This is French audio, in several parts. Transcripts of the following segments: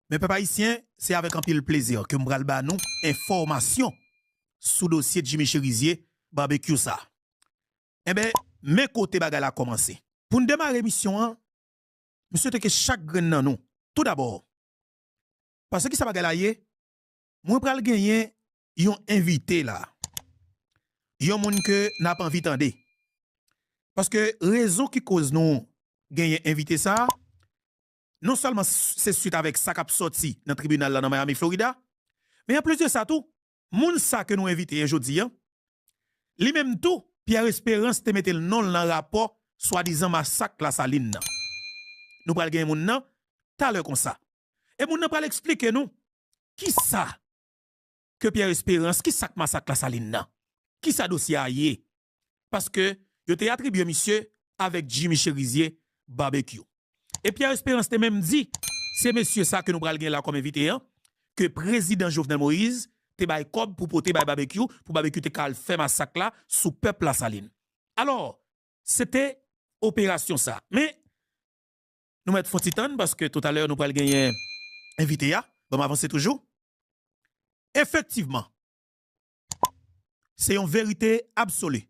Mais peuple haïtien, c'est avec un pile plaisir que m'bral ba nous information sous dossier de Jimmy Cherizier barbecue ça. Eh ben, mes côtés bagay la commencé. Pour nous démarrer l'émission, monsieur te que chaque grain nan nous. Tout d'abord, parce que ça bagay la yé, moi pral gagner yon invité là. Yon moun que n'a pas envie tande. Parce que raison qui cause nous gagner invité ça, non seulement c'est suite avec ça qui sorti dans le tribunal là dans Miami, Florida, mais en plus de ça tout, moun ça que nous invité aujourd'hui, lui même tout, Pierre Espérance te mette le nom dans le rapport soi-disant massacre la Saline. Nous pral gagner moun nan ta l'heure comme ça. Et moun nan pral expliquer nous qui ça que Pierre Espérance, qui ça massacre la Saline nan? Qui ça dossier a yé? Parce que yo te attribué monsieur avec Jimmy Cherizier barbecue. Et Pierre Espérance te même dit, c'est monsieur ça que nous pral gen là comme invité, hein, que président Jovenel Moïse te bay kob pour porter bay barbecue, pour barbecue te kal fait massacre là sous peuple la Saline. Alors, c'était opération ça. Mais nous mettons font titan parce que tout à l'heure nous pral gagner invité ya, bon avancer toujours. Effectivement, c'est une vérité absolue.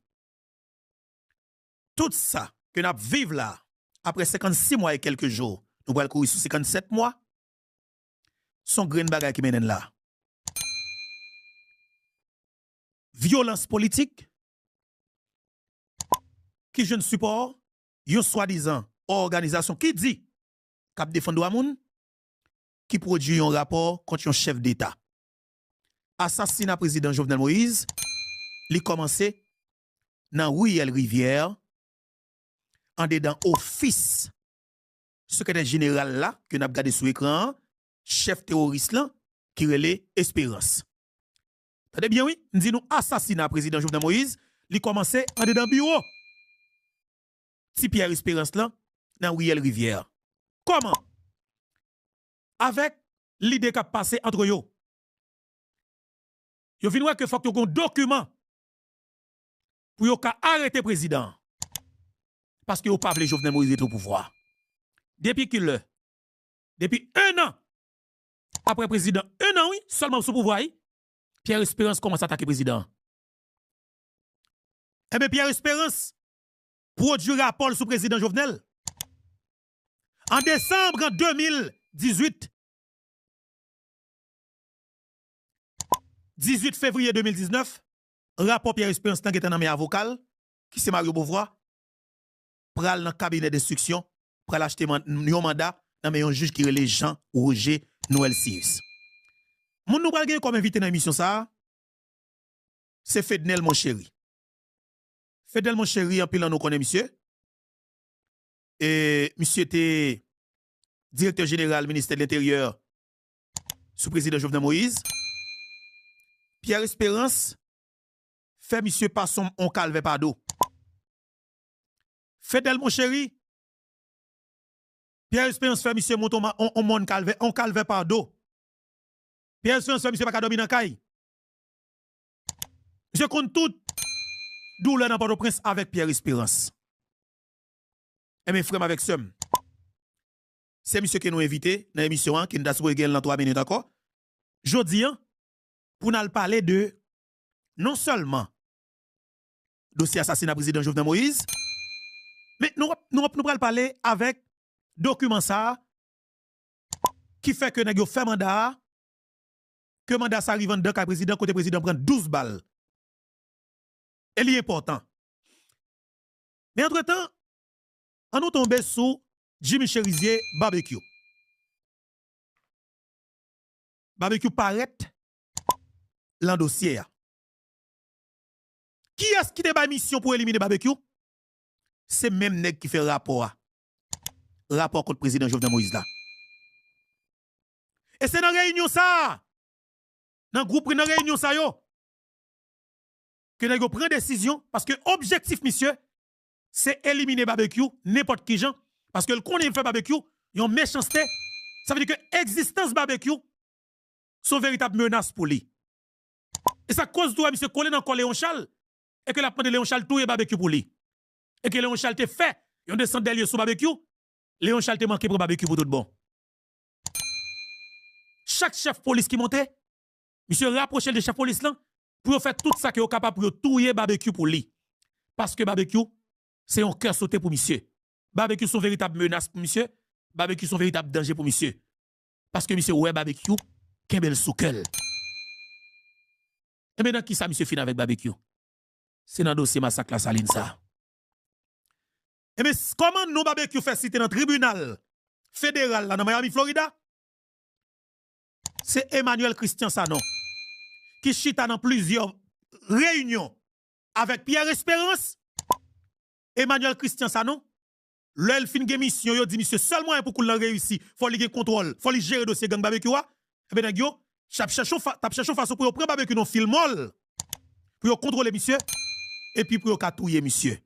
Tout ça que nous vivons là, après 56 mois et quelques jours, nous allons courir sur 57 mois, son grain bagay qui mène là. Violence politique, qui je ne support, yon soi-disant organisation qui dit qu'ap défendre Amoun, qui produit un rapport contre un chef d'État. Assassinat président Jovenel Moïse, li commencé dans Ruel Rivière, en dedans office secrétaire général là que n'a regardé sur écran, chef terroriste là qui relait Espérance. Attendez bien oui, nous dit nous assassinat président Jovenel Moïse, li commencé en dedans bureau. Si Pierre Espérance là dans Ruel Rivière. Comment? Avec l'idée qu'a passé entre yo. Yo vinn que faut que yon document pour yo ka arrêter président. Parce que yo pas vle Jovenel Moïse au pouvoir. Depuis depuis 1 an après président, 1 an oui, seulement sous pouvoir, Pierre Espérance commence à attaquer président. Eh bien Pierre Espérance produit rapport sous président Jovenel. En décembre 2018, 18 février 2019, rapport Pierre Espérance qui était dans mes avocats, qui c'est Mario Beauvoir, pral dans le cabinet d'instruction, pral acheter un mandat dans un juge qui est les Jean Roger Noël Sirius. Mon nou pral gen comme invité dans l'émission ça, c'est Fednel mon chéri. Fednel mon chéri, en pile nous connaît monsieur. Et monsieur était directeur général ministère de l'Intérieur sous président Jovenel Moïse. Pierre Espérance fait monsieur passon on calve pas d'eau. Fedel mon chéri. Pierre Espérance fait monsieur monton on mon calve on calve pas d'eau. Pierre Espérance fait monsieur pas dormir dans caille. Monsieur compte tout douleur dans Port-au-Prince avec Pierre Espérance. Et mes frères avec somme. C'est monsieur qui nous invité dans l'émission qui nous a souhaité gagner dans 3 minutes d'accord. Jodi pour nous parler de non seulement dossier assassinat président Jovenel Moïse, mais nous allons parler avec document ça qui fait que nous fait mandat, que mandat ça arrive dans le président, côté président prend 12 balles. Et c'est important. Mais entre-temps, on nous tombe sous Jimmy Cherizier barbecue. Barbecue paraît dans dossier. Qui est-ce qui débat mission pour éliminer barbecue? C'est même nèg qui fait rapport. Rapport contre le président Jovenel Moïse là. Et c'est dans la réunion ça. Dans le groupe, dans la réunion ça yo. Que nèg yo prend décision parce que objectif monsieur c'est éliminer barbecue n'importe qui gens parce que le connaît fait barbecue, yon méchanceté. Ça veut dire que existence barbecue sont véritable menace pour lui. Et ça cause toi monsieur coller dans Léon Charles et que la prendre Léon Charles tout barbecue pour lui. Et que Léon Charles te fait, yon descend derrière sous barbecue, Léon Charles te manqué pour barbecue pour tout bon. chaque chef police qui montait, monsieur rapproche le chef police là, pour faire tout ça qui est capable pour touiller barbecue pour lui. Parce que barbecue, c'est un cœur sauté pour monsieur. Barbecue sont véritable menace pour monsieur. Barbecue sont véritable danger pour monsieur. Parce que monsieur, ouais, barbecue, qu'un bel soukel. Et maintenant, qui ça, monsieur, fin avec barbecue? C'est dans le dossier massacre la saline, ça. Et mais comment nous, barbecue, fait citer dans le tribunal fédéral, là, dans Miami, Florida? C'est Emmanuel Christian Sanon, qui chita dans plusieurs réunions avec Pierre Espérance. Emmanuel Christian Sanon, l'el fin de mission, yo dit, monsieur, seulement pour qu'on réussisse, faut lui contrôle, faut lui gérer dossier gang barbecue. Et bien, yo, tap cherchons façon pour prendre barbecue non filmol, pour contrôler monsieur, et puis pour catouiller monsieur.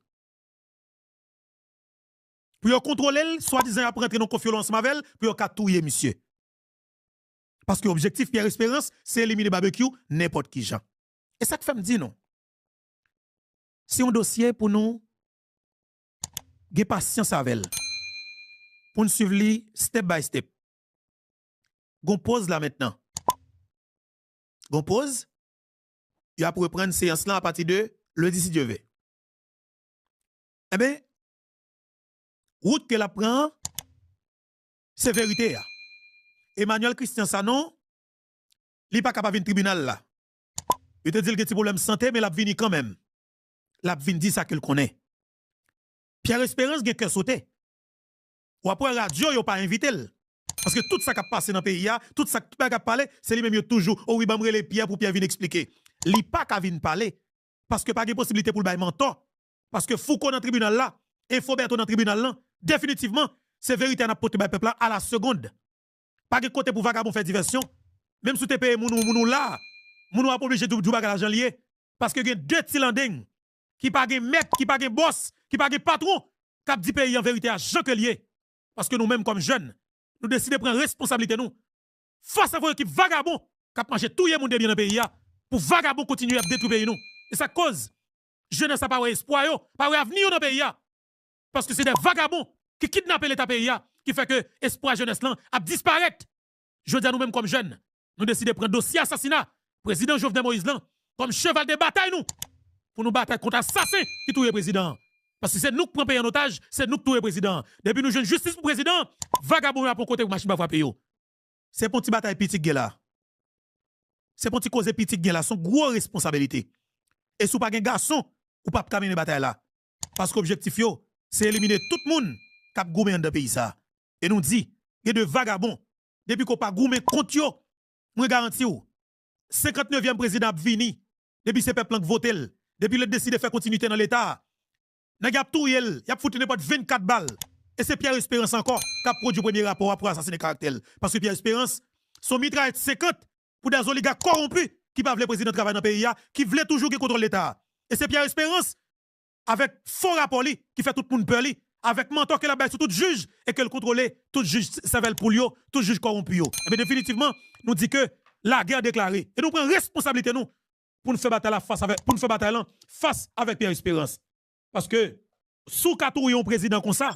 Pour contrôler, soi-disant, après entrer dans confiance Mavel, pour catouiller monsieur. Parce que l'objectif Pierre Espérance, c'est éliminer barbecue n'importe qui gens. Et ça que fait me dire non. C'est un dossier pour nous, gagner patience avec elle. Pour nous suivre step by step. Gon pause là maintenant. Gon pause. Il a pour reprendre séance là à partir de lundi si Dieu veut. Eh bien, route que la prend, c'est vérité. Emmanuel Christian Sanon, il n'est pas capable de venir au tribunal là. Il te dit que c'est problème de santé, mais il a venu quand même. Il a venu dire ça qu'il connaît. Pierre Espérance a cœur sauté. Ou après radio, il n'a pas invité. Parce que tout ça qui a passé dans le pays, tout ça qui a parlé, c'est lui-même toujours. Oh oui, je vais les Pierre pour Pierre venir expliquer. Il n'a pas qu'à venir parler. Parce que pas de possibilité pour le bail menton. Parce que Foucault dans le tribunal là, Infoberto dans le tribunal là, définitivement, c'est vérité à porter le peuple là à la seconde. Pas de côté pour vagabond faire diversion. Même si tu payes mounou là, mounou a pas obligé de jouer l'argent lié. Parce que il y a deux tilandings qui pas de maître, qui pas de boss, qui pas de patron, qui dit pays en vérité à Jean que lié. Parce que nous-mêmes, comme jeunes, nous décidons de prendre responsabilité nous. Face à vos équipes vagabonds, qui ont mangé tout le monde bien dans le pays, pour vagabonds continuer à détruire le pays nous. Et ça cause, jeunesse n'a pas espoir, pas avenir dans le pays. Parce que c'est des vagabonds qui kidnappent l'État pays, qui fait que l'espoir jeunesse là a disparaître. Je veux dire, nous-mêmes, comme jeunes, nous décidons de prendre dossier assassinat, président Jovenel Moïse là, comme cheval de bataille nous, pour nous battre contre assassin qui tue le président. Parce que c'est nous qui prenons pays en otage, c'est nous qui tuons le président. Depuis nous jeunes justice pour le président, vagabond pour côté pour machine va payer. C'est pour une bataille petite là. C'est pour une cause petite là, son gros responsabilité. Et si vous pas un garçon, ou pas caminer bataille là. Parce que l'objectif c'est éliminer tout le monde qui a goumé dans le pays ça. Et nous dit, il y a de vagabonds depuis qu'on pas goumé contre yo, moi garantis ou 59e président vini depuis ces peuples qui votent, depuis le décide de faire continuité dans l'état. N'a gap tout yel, y a foutu n'importe 24 balles. Et c'est Pierre Espérance encore qui a produit le premier rapport pour assassiner caractère. Parce que Pierre Espérance, son mitraille 50 pour des oligarques corrompus qui ne veulent le président travailler dans le pays, qui veulent toujours contrôler l'État. Et c'est Pierre Espérance, avec faux rapport qui fait tout le monde peur, avec mentor qu'elle a baissé sur tout juge et qu'elle contrôle tout juge sévère pour lui, tout juge corrompu. Mais définitivement, nous dit que la guerre déclarée. Et nous prenons responsabilité nous pour nous faire bataille face avec Pierre Espérance. Parce que sous katouille un président comme ça,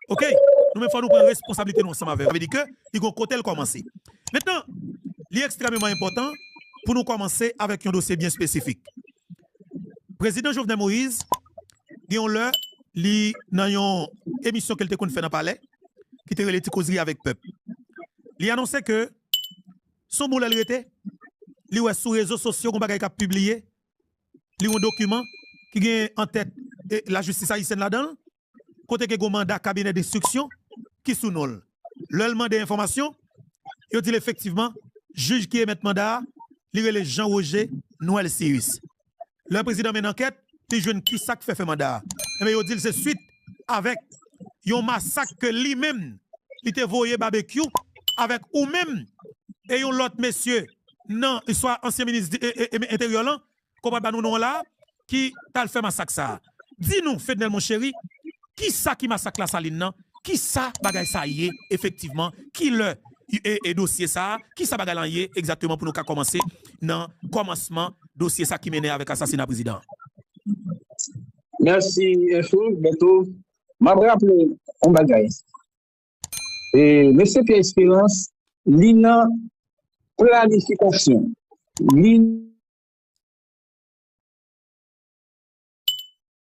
OK, nous même faut nous prendre responsabilité nous ensemble avec. Ça veut dire que il faut côté commencer. Maintenant, il est extrêmement important pour nous commencer avec un dossier bien spécifique. Président Jovenel Moïse, disons-le, dans une émission qu'elle a fait dans le palais, qui était relative causerie avec le peuple. Il a annoncé que son boulot était, il est sur les réseaux sociaux qu'on a publié, il y a un document qui est en tête la justice haïtienne là-dedans, côté que un mandat cabinet d'instruction qui sous nul. Le demande d'information, il dit effectivement, juge qui émet mandat, il est Jean-Roger Noël Cyrus. Le président mène enquête, il jeune qui ça fait mandat. Mais il dit c'est suite avec un massacre que lui-même, il te voyé barbecue avec ou même et un l'autre monsieur, non, il soit ancien ministre intérieur là, comment nous non là, qui t'a fait massacre ça. Dis-nous, Fednel mon chéri, qui ça qui massacre la saline nan? Qui ça bagay ça y est, effectivement, qui le et dossier ça, qui ça bagay là y est exactement pour nous commencer dans commencement dossier ça qui mène avec assassinat président. Merci, Info, Beto. M'a rappelé un bagay. Et M. Pierre Espérance, l'INA planification,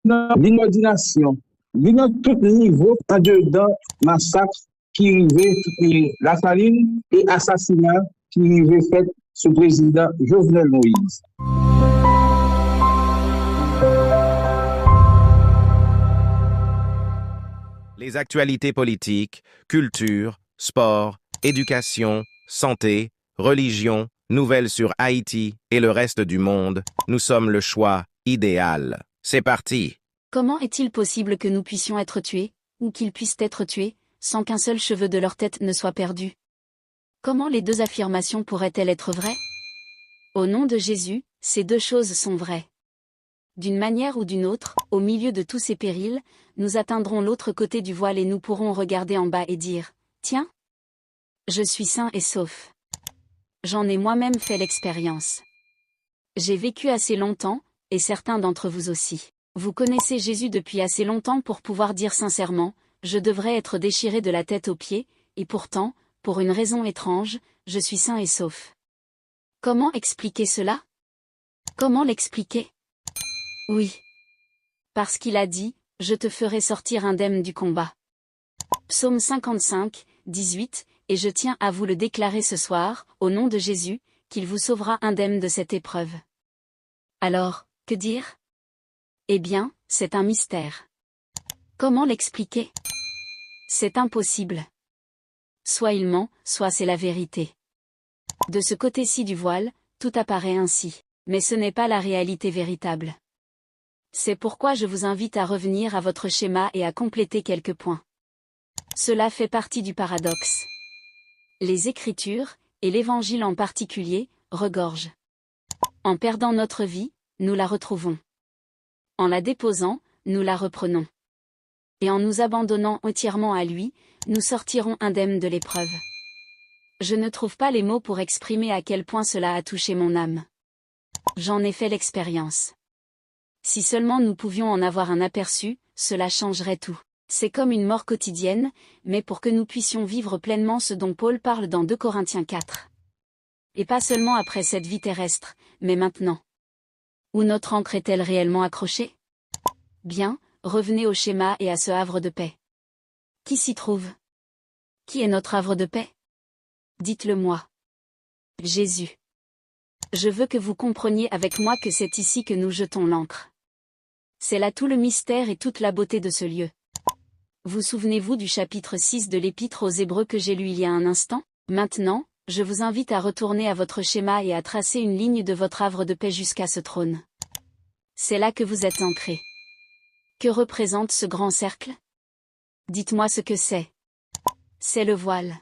l'inordination, dans tout niveau en dedans massacre qui arrivait la saline et assassinat qui arrivait fait sous président Jovenel Moïse. Les actualités politiques, culture, sport, éducation, santé, religion, nouvelles sur Haïti et le reste du monde, nous sommes le choix idéal. C'est parti. Comment est-il possible que nous puissions être tués, ou qu'ils puissent être tués, sans qu'un seul cheveu de leur tête ne soit perdu? Comment les deux affirmations pourraient-elles être vraies? Au nom de Jésus, ces deux choses sont vraies. D'une manière ou d'une autre, au milieu de tous ces périls, nous atteindrons l'autre côté du voile et nous pourrons regarder en bas et dire « Tiens, je suis sain et sauf. » J'en ai moi-même fait l'expérience. J'ai vécu assez longtemps, et certains d'entre vous aussi. Vous connaissez Jésus depuis assez longtemps pour pouvoir dire sincèrement « Je devrais être déchiré de la tête aux pieds, et pourtant, pour une raison étrange, je suis sain et sauf. » Comment expliquer cela? Comment l'expliquer? Oui. Parce qu'il a dit « Je te ferai sortir indemne du combat. » Psaume 55, 18, et je tiens à vous le déclarer ce soir, au nom de Jésus, qu'il vous sauvera indemne de cette épreuve. Alors, que dire? Eh bien, c'est un mystère. Comment l'expliquer? C'est impossible. Soit il ment, soit c'est la vérité. De ce côté-ci du voile, tout apparaît ainsi, mais ce n'est pas la réalité véritable. C'est pourquoi je vous invite à revenir à votre schéma et à compléter quelques points. Cela fait partie du paradoxe. Les Écritures, et l'Évangile en particulier, regorgent. En perdant notre vie, nous la retrouvons. En la déposant, nous la reprenons. Et en nous abandonnant entièrement à lui, nous sortirons indemnes de l'épreuve. Je ne trouve pas les mots pour exprimer à quel point cela a touché mon âme. J'en ai fait l'expérience. Si seulement nous pouvions en avoir un aperçu, cela changerait tout. C'est comme une mort quotidienne, mais pour que nous puissions vivre pleinement ce dont Paul parle dans 2 Corinthiens 4. Et pas seulement après cette vie terrestre, mais maintenant. Où notre ancre est-elle réellement accrochée? Bien, revenez au schéma et à ce havre de paix. Qui s'y trouve? Qui est notre havre de paix? Dites-le moi. Jésus. Je veux que vous compreniez avec moi que c'est ici que nous jetons l'ancre. C'est là tout le mystère et toute la beauté de ce lieu. Vous souvenez-vous du chapitre 6 de l'Épître aux Hébreux que j'ai lu il y a un instant? Maintenant, je vous invite à retourner à votre schéma et à tracer une ligne de votre havre de paix jusqu'à ce trône. C'est là que vous êtes ancrés. Que représente ce grand cercle? Dites-moi ce que c'est. C'est le voile.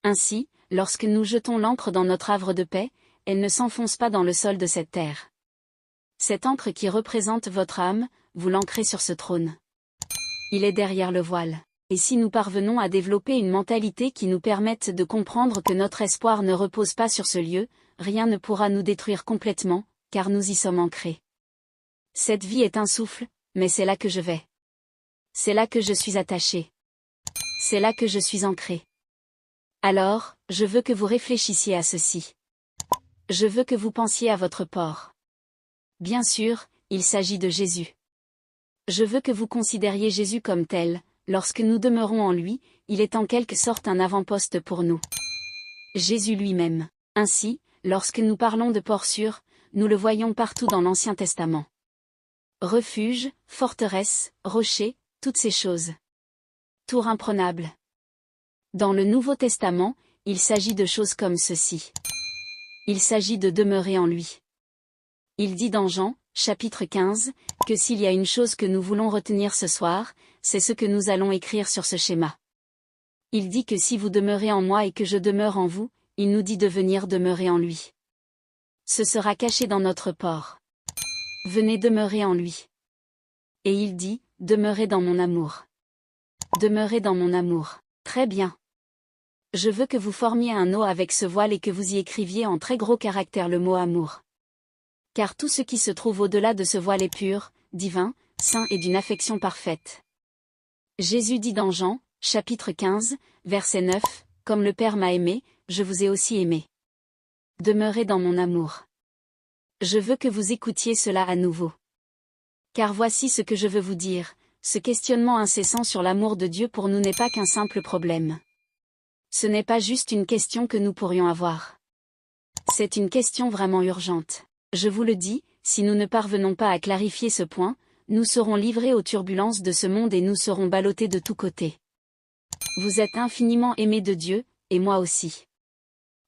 Ainsi, lorsque nous jetons l'ancre dans notre havre de paix, elle ne s'enfonce pas dans le sol de cette terre. Cette ancre qui représente votre âme, vous l'ancrez sur ce trône. Il est derrière le voile. Et si nous parvenons à développer une mentalité qui nous permette de comprendre que notre espoir ne repose pas sur ce lieu, rien ne pourra nous détruire complètement, car nous y sommes ancrés. Cette vie est un souffle, mais c'est là que je vais. C'est là que je suis attaché. C'est là que je suis ancré. Alors, je veux que vous réfléchissiez à ceci. Je veux que vous pensiez à votre port. Bien sûr, il s'agit de Jésus. Je veux que vous considériez Jésus comme tel. Lorsque nous demeurons en lui, il est en quelque sorte un avant-poste pour nous. Jésus lui-même. Ainsi, lorsque nous parlons de port sûr, nous le voyons partout dans l'Ancien Testament. Refuge, forteresse, rocher, toutes ces choses. Tour imprenable. Dans le Nouveau Testament, il s'agit de choses comme ceci. Il s'agit de demeurer en lui. Il dit dans Jean, chapitre 15, que s'il y a une chose que nous voulons retenir ce soir, c'est ce que nous allons écrire sur ce schéma. Il dit que si vous demeurez en moi et que je demeure en vous, il nous dit de venir demeurer en lui. Ce sera caché dans notre port. Venez demeurer en lui. Et il dit, demeurez dans mon amour. Demeurez dans mon amour. Très bien. Je veux que vous formiez un O avec ce voile et que vous y écriviez en très gros caractères le mot amour. Car tout ce qui se trouve au-delà de ce voile est pur, divin, saint et d'une affection parfaite. Jésus dit dans Jean, chapitre 15, verset 9, « Comme le Père m'a aimé, je vous ai aussi aimé. Demeurez dans mon amour. Je veux que vous écoutiez cela à nouveau. Car voici ce que je veux vous dire, ce questionnement incessant sur l'amour de Dieu pour nous n'est pas qu'un simple problème. Ce n'est pas juste une question que nous pourrions avoir. C'est une question vraiment urgente. Je vous le dis, si nous ne parvenons pas à clarifier ce point, nous serons livrés aux turbulences de ce monde et nous serons ballottés de tous côtés. Vous êtes infiniment aimés de Dieu, et moi aussi.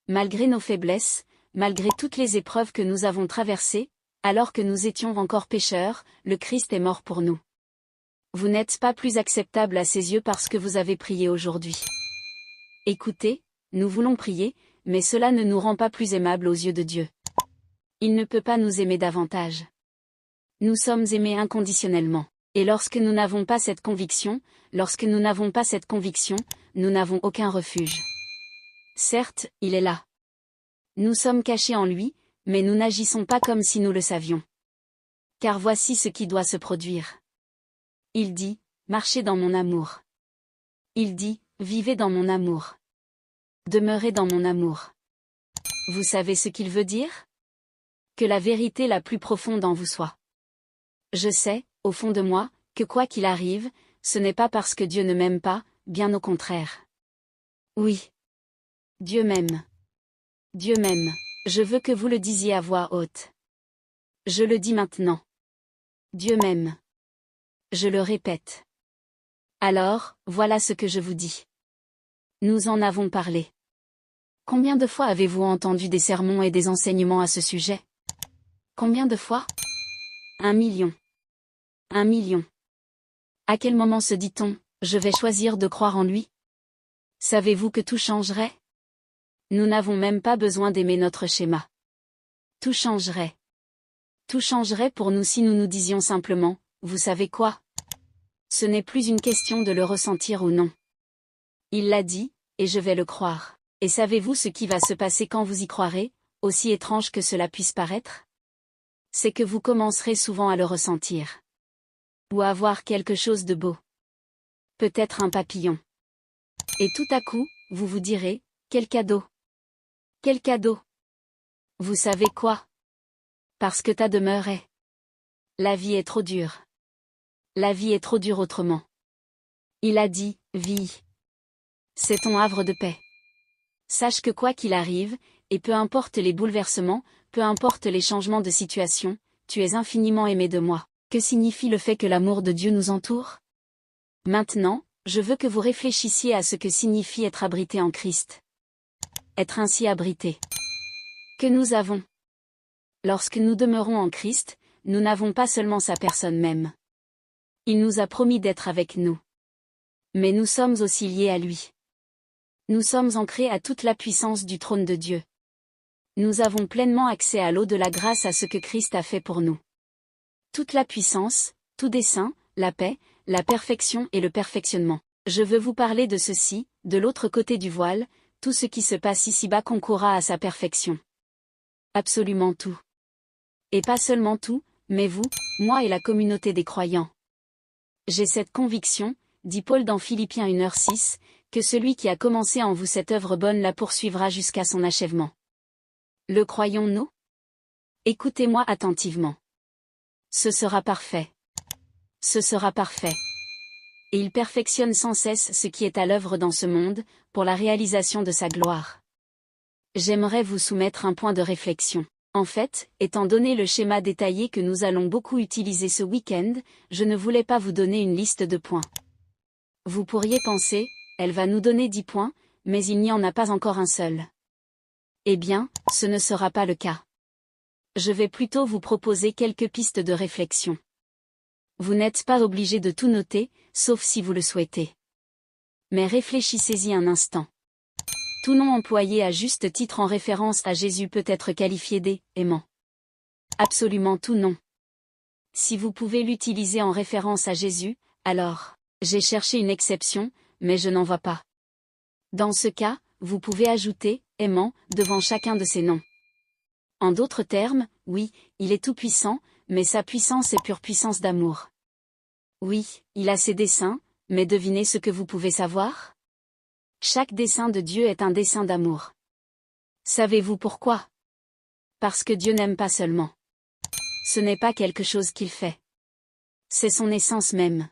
Malgré nos faiblesses, malgré toutes les épreuves que nous avons traversées, alors que nous étions encore pécheurs, le Christ est mort pour nous. Vous n'êtes pas plus acceptable à ses yeux parce que vous avez prié aujourd'hui. Écoutez, nous voulons prier, mais cela ne nous rend pas plus aimables aux yeux de Dieu. Il ne peut pas nous aimer davantage. Nous sommes aimés inconditionnellement. Et lorsque nous n'avons pas cette conviction, nous n'avons aucun refuge. Certes, il est là. Nous sommes cachés en lui, mais nous n'agissons pas comme si nous le savions. Car voici ce qui doit se produire. Il dit, marchez dans mon amour. Il dit, vivez dans mon amour. Demeurez dans mon amour. Vous savez ce qu'il veut dire? Que la vérité la plus profonde en vous soit. Je sais, au fond de moi, que quoi qu'il arrive, ce n'est pas parce que Dieu ne m'aime pas, bien au contraire. Oui. Dieu m'aime. Dieu m'aime. Je veux que vous le disiez à voix haute. Je le dis maintenant. Dieu m'aime. Je le répète. Alors, voilà ce que je vous dis. Nous en avons parlé. Combien de fois avez-vous entendu des sermons et des enseignements à ce sujet? Combien de fois? 1 million. 1 million. À quel moment se dit-on, je vais choisir de croire en lui? Savez-vous que tout changerait? Nous n'avons même pas besoin d'aimer notre schéma. Tout changerait. Tout changerait pour nous si nous nous disions simplement, vous savez quoi? Ce n'est plus une question de le ressentir ou non. Il l'a dit, et je vais le croire. Et savez-vous ce qui va se passer quand vous y croirez, aussi étrange que cela puisse paraître? C'est que vous commencerez souvent à le ressentir. Ou à voir quelque chose de beau. Peut-être un papillon. Et tout à coup, vous vous direz, quel cadeau! Quel cadeau! Vous savez quoi? Parce que ta demeure est. La vie est trop dure. La vie est trop dure autrement. Il a dit, vie. C'est ton havre de paix. Sache que quoi qu'il arrive, et peu importe les bouleversements, peu importe les changements de situation, tu es infiniment aimé de moi. Que signifie le fait que l'amour de Dieu nous entoure? Maintenant, je veux que vous réfléchissiez à ce que signifie être abrité en Christ. Être ainsi abrité. Que nous avons. Lorsque nous demeurons en Christ, nous n'avons pas seulement sa personne même. Il nous a promis d'être avec nous. Mais nous sommes aussi liés à lui. Nous sommes ancrés à toute la puissance du trône de Dieu. Nous avons pleinement accès à l'eau de la grâce à ce que Christ a fait pour nous. Toute la puissance, tout dessein, la paix, la perfection et le perfectionnement. Je veux vous parler de ceci, de l'autre côté du voile, tout ce qui se passe ici-bas concourra à sa perfection. Absolument tout. Et pas seulement tout, mais vous, moi et la communauté des croyants. J'ai cette conviction, dit Paul dans Philippiens 1h6, que celui qui a commencé en vous cette œuvre bonne la poursuivra jusqu'à son achèvement. Le croyons-nous? Écoutez-moi attentivement. Ce sera parfait. Ce sera parfait. Et il perfectionne sans cesse ce qui est à l'œuvre dans ce monde, pour la réalisation de sa gloire. J'aimerais vous soumettre un point de réflexion. En fait, étant donné le schéma détaillé que nous allons beaucoup utiliser ce week-end, je ne voulais pas vous donner une liste de points. Vous pourriez penser, elle va nous donner 10 points, mais il n'y en a pas encore un seul. Eh bien, ce ne sera pas le cas. Je vais plutôt vous proposer quelques pistes de réflexion. Vous n'êtes pas obligé de tout noter, sauf si vous le souhaitez. Mais réfléchissez-y un instant. Tout nom employé à juste titre en référence à Jésus peut être qualifié d'aimant. Absolument tout nom. Si vous pouvez l'utiliser en référence à Jésus, alors, j'ai cherché une exception, mais je n'en vois pas. Dans ce cas, vous pouvez ajouter aimant devant chacun de ces noms. En d'autres termes, oui, il est tout-puissant, mais sa puissance est pure puissance d'amour. Oui, il a ses desseins, mais devinez ce que vous pouvez savoir? Chaque dessein de Dieu est un dessein d'amour. Savez-vous pourquoi? Parce que Dieu n'aime pas seulement. Ce n'est pas quelque chose qu'il fait. C'est son essence même.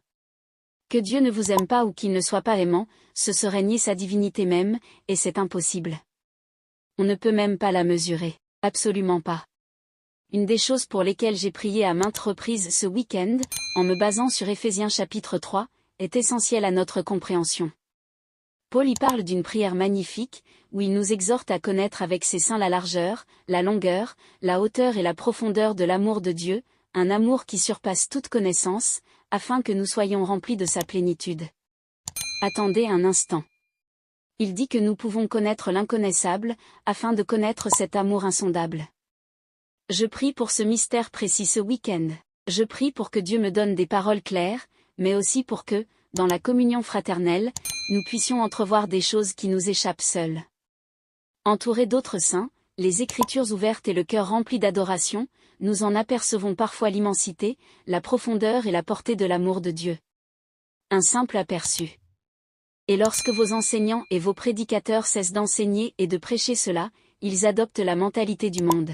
Que Dieu ne vous aime pas ou qu'il ne soit pas aimant, ce serait nier sa divinité même, et c'est impossible. On ne peut même pas la mesurer. Absolument pas. Une des choses pour lesquelles j'ai prié à maintes reprises ce week-end, en me basant sur Éphésiens chapitre 3, est essentielle à notre compréhension. Paul y parle d'une prière magnifique, où il nous exhorte à connaître avec ses saints la largeur, la longueur, la hauteur et la profondeur de l'amour de Dieu, un amour qui surpasse toute connaissance, afin que nous soyons remplis de sa plénitude. Attendez un instant. Il dit que nous pouvons connaître l'inconnaissable, afin de connaître cet amour insondable. Je prie pour ce mystère précis ce week-end. Je prie pour que Dieu me donne des paroles claires, mais aussi pour que, dans la communion fraternelle, nous puissions entrevoir des choses qui nous échappent seules. Entourés d'autres saints, les Écritures ouvertes et le cœur rempli d'adoration, nous en apercevons parfois l'immensité, la profondeur et la portée de l'amour de Dieu. Un simple aperçu. Et lorsque vos enseignants et vos prédicateurs cessent d'enseigner et de prêcher cela, ils adoptent la mentalité du monde.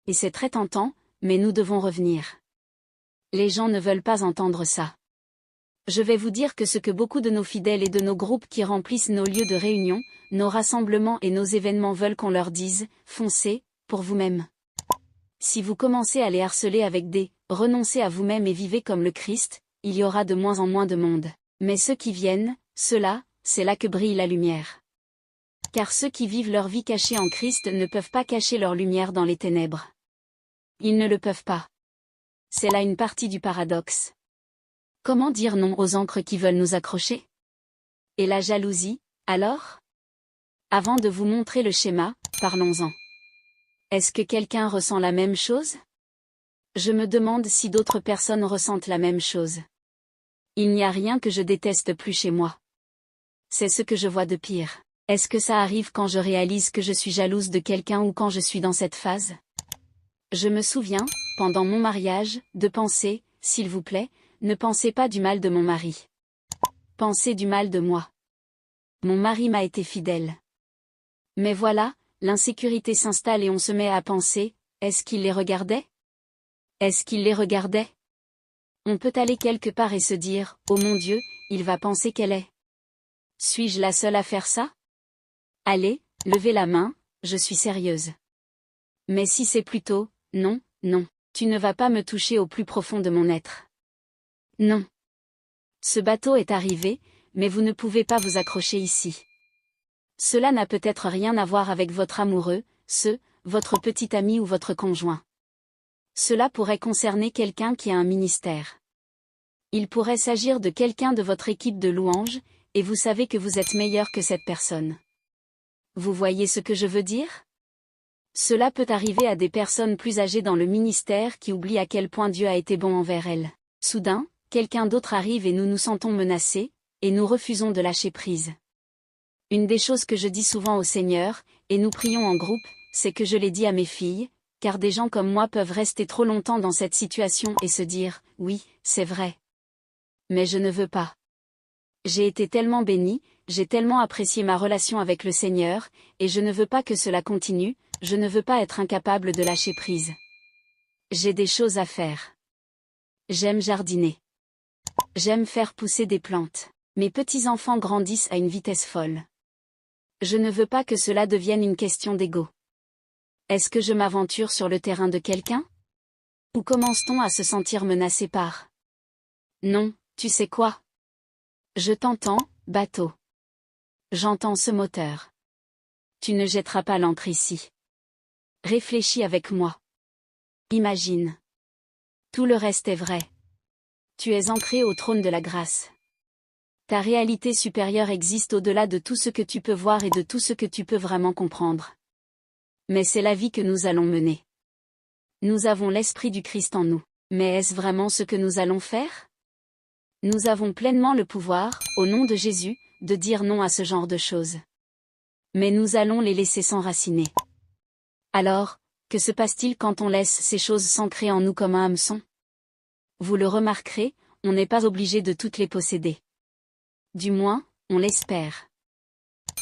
Et c'est très tentant, mais nous devons revenir. Les gens ne veulent pas entendre ça. Je vais vous dire que ce que beaucoup de nos fidèles et de nos groupes qui remplissent nos lieux de réunion, nos rassemblements et nos événements veulent qu'on leur dise, foncez, pour vous-même. Si vous commencez à les harceler avec des « renoncez à vous-même et vivez comme le Christ », il y aura de moins en moins de monde. Mais ceux qui viennent, ceux-là, c'est là que brille la lumière. Car ceux qui vivent leur vie cachée en Christ ne peuvent pas cacher leur lumière dans les ténèbres. Ils ne le peuvent pas. C'est là une partie du paradoxe. Comment dire non aux ancres qui veulent nous accrocher? Et la jalousie, alors? Avant de vous montrer le schéma, parlons-en. Est-ce que quelqu'un ressent la même chose? Je me demande si d'autres personnes ressentent la même chose. Il n'y a rien que je déteste plus chez moi. C'est ce que je vois de pire. Est-ce que ça arrive quand je réalise que je suis jalouse de quelqu'un ou quand je suis dans cette phase? Je me souviens, pendant mon mariage, de penser, s'il vous plaît, ne pensez pas du mal de mon mari. Pensez du mal de moi. Mon mari m'a été fidèle. Mais voilà, l'insécurité s'installe et on se met à penser, est-ce qu'il les regardait? Est-ce qu'il les regardait? On peut aller quelque part et se dire, oh mon Dieu, il va penser qu'elle est. Suis-je la seule à faire ça? Allez, levez la main, je suis sérieuse. Mais si c'est plutôt, non, non, tu ne vas pas me toucher au plus profond de mon être. Non. Ce bateau est arrivé, mais vous ne pouvez pas vous accrocher ici. Cela n'a peut-être rien à voir avec votre amoureux, votre petit ami ou votre conjoint. Cela pourrait concerner quelqu'un qui a un ministère. Il pourrait s'agir de quelqu'un de votre équipe de louanges, et vous savez que vous êtes meilleur que cette personne. Vous voyez ce que je veux dire? Cela peut arriver à des personnes plus âgées dans le ministère qui oublient à quel point Dieu a été bon envers elles. Soudain, quelqu'un d'autre arrive et nous nous sentons menacés, et nous refusons de lâcher prise. Une des choses que je dis souvent au Seigneur, et nous prions en groupe, c'est que je l'ai dit à mes filles, car des gens comme moi peuvent rester trop longtemps dans cette situation et se dire, oui, c'est vrai. Mais je ne veux pas. J'ai été tellement bénie, j'ai tellement apprécié ma relation avec le Seigneur, et je ne veux pas que cela continue, je ne veux pas être incapable de lâcher prise. J'ai des choses à faire. J'aime jardiner. J'aime faire pousser des plantes. Mes petits-enfants grandissent à une vitesse folle. Je ne veux pas que cela devienne une question d'ego. Est-ce que je m'aventure sur le terrain de quelqu'un? Ou commence-t-on à se sentir menacé par? Non, tu sais quoi? Je t'entends, bateau. J'entends ce moteur. Tu ne jetteras pas l'ancre ici. Réfléchis avec moi. Imagine. Tout le reste est vrai. Tu es ancré au trône de la grâce. Ta réalité supérieure existe au-delà de tout ce que tu peux voir et de tout ce que tu peux vraiment comprendre. Mais c'est la vie que nous allons mener. Nous avons l'Esprit du Christ en nous. Mais est-ce vraiment ce que nous allons faire? Nous avons pleinement le pouvoir, au nom de Jésus, de dire non à ce genre de choses. Mais nous allons les laisser s'enraciner. Alors, que se passe-t-il quand on laisse ces choses s'ancrer en nous comme un hameçon? Vous le remarquerez, on n'est pas obligé de toutes les posséder. Du moins, on l'espère.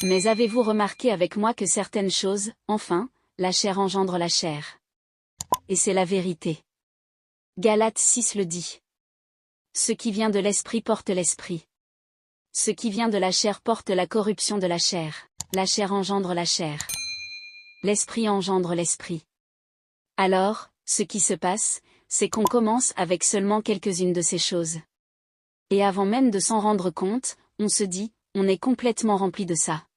Mais avez-vous remarqué avec moi que certaines choses, enfin, la chair engendre la chair. Et c'est la vérité. Galates 6 le dit. Ce qui vient de l'esprit porte l'esprit. Ce qui vient de la chair porte la corruption de la chair. La chair engendre la chair. L'esprit engendre l'esprit. Alors, ce qui se passe, c'est qu'on commence avec seulement quelques-unes de ces choses. Et avant même de s'en rendre compte, on se dit, on est complètement rempli de ça.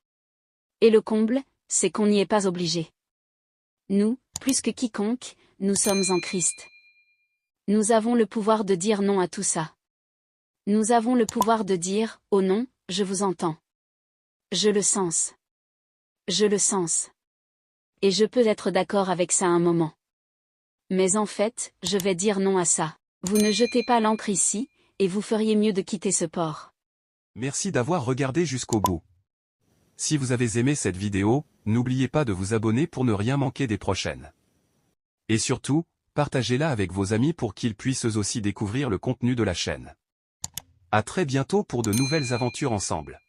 Et le comble, c'est qu'on n'y est pas obligé. Nous, plus que quiconque, nous sommes en Christ. Nous avons le pouvoir de dire non à tout ça. Nous avons le pouvoir de dire, oh non, je vous entends. Je le sens. Je le sens. Et je peux être d'accord avec ça un moment. Mais en fait, je vais dire non à ça. Vous ne jetez pas l'ancre ici, et vous feriez mieux de quitter ce port. Merci d'avoir regardé jusqu'au bout. Si vous avez aimé cette vidéo, n'oubliez pas de vous abonner pour ne rien manquer des prochaines. Et surtout, partagez-la avec vos amis pour qu'ils puissent eux aussi découvrir le contenu de la chaîne. À très bientôt pour de nouvelles aventures ensemble.